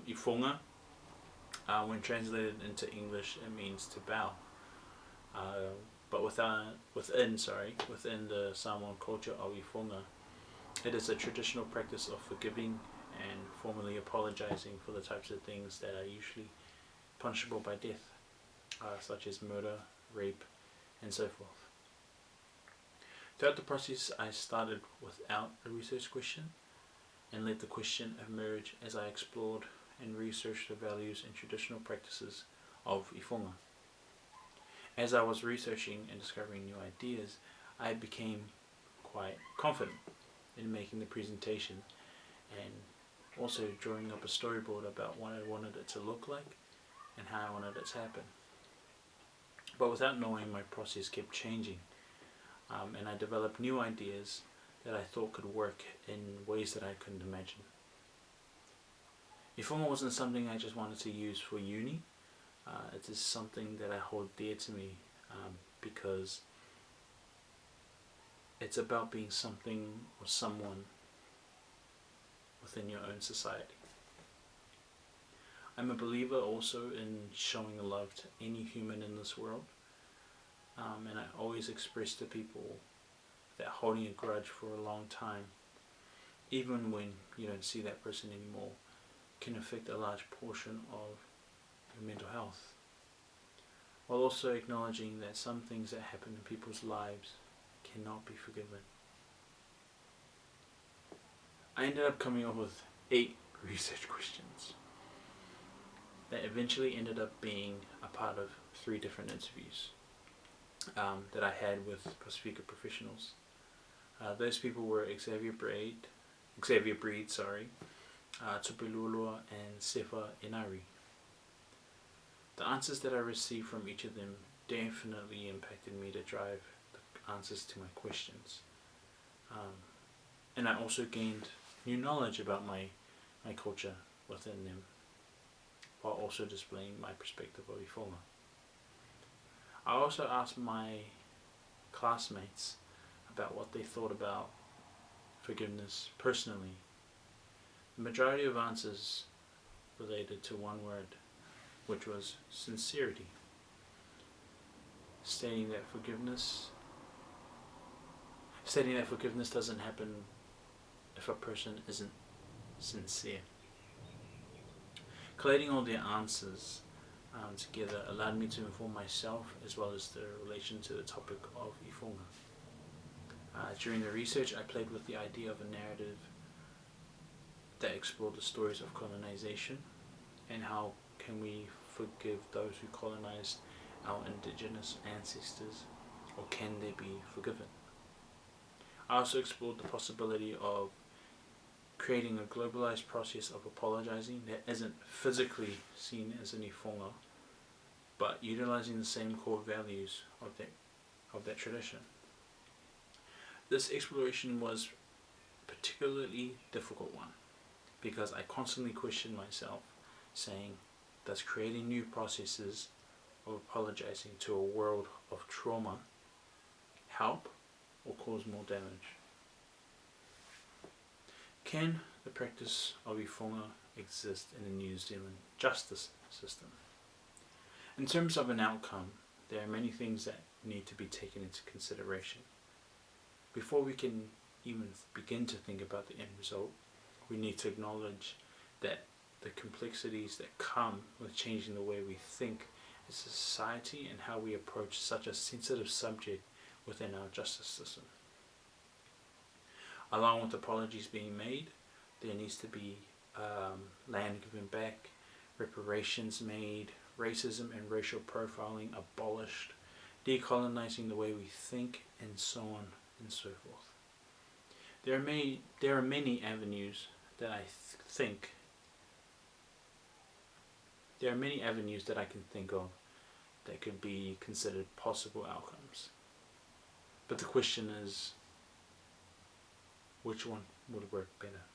IFOGA, when translated into English, it means to bow. But within the Samoan culture of IFOGA, it is a traditional practice of forgiving and formally apologizing for the types of things that are usually punishable by death, such as murder, rape, and so forth. Throughout the process, I started without a research question and let the question emerge as I explored and researched the values and traditional practices of IFOGA. As I was researching and discovering new ideas, I became quite confident in making the presentation and also drawing up a storyboard about what I wanted it to look like and how I wanted it to happen. But without knowing, my process kept changing, and I developed new ideas that I thought could work in ways that I couldn't imagine. IFOGA wasn't something I just wanted to use for uni. It is something that I hold dear to me, because it's about being something or someone within your own society. I'm a believer also in showing love to any human in this world, and I always express to people that holding a grudge for a long time, even when you don't see that person anymore, can affect a large portion of your mental health, while also acknowledging that some things that happen in people's lives cannot be forgiven. I ended up coming up with 8 research questions that eventually ended up being a part of 3 different interviews that I had with Pacifica professionals. Those people were Xavier Breed, Tupilulua, and Sefa Inari. The answers that I received from each of them definitely impacted me to drive the answers to my questions. And I also gained new knowledge about my culture within them, while also displaying my perspective of IFOGA. I also asked my classmates about what they thought about forgiveness personally. The majority of answers related to one word, which was sincerity, stating that forgiveness doesn't happen if a person isn't sincere. Collating all their answers together allowed me to inform myself as well as the relation to the topic of IFOGA. During the research, I played with the idea of a narrative that explored the stories of colonization and how can we forgive those who colonized our indigenous ancestors, or can they be forgiven? I also explored the possibility of creating a globalized process of apologizing that isn't physically seen as an IFOGA, but utilizing the same core values of that tradition. This exploration was a particularly difficult one, because I constantly questioned myself, saying, does creating new processes of apologizing to a world of trauma help or cause more damage? Can the practice of IFOGA exist in the New Zealand justice system? In terms of an outcome, there are many things that need to be taken into consideration. Before we can even begin to think about the end result, we need to acknowledge that the complexities that come with changing the way we think as a society and how we approach such a sensitive subject within our justice system. Along with apologies being made, there needs to be land given back, reparations made, racism and racial profiling abolished, decolonizing the way we think, and so on and so forth. There are many avenues that I can think of that could be considered possible outcomes. But the question is, which one would work better?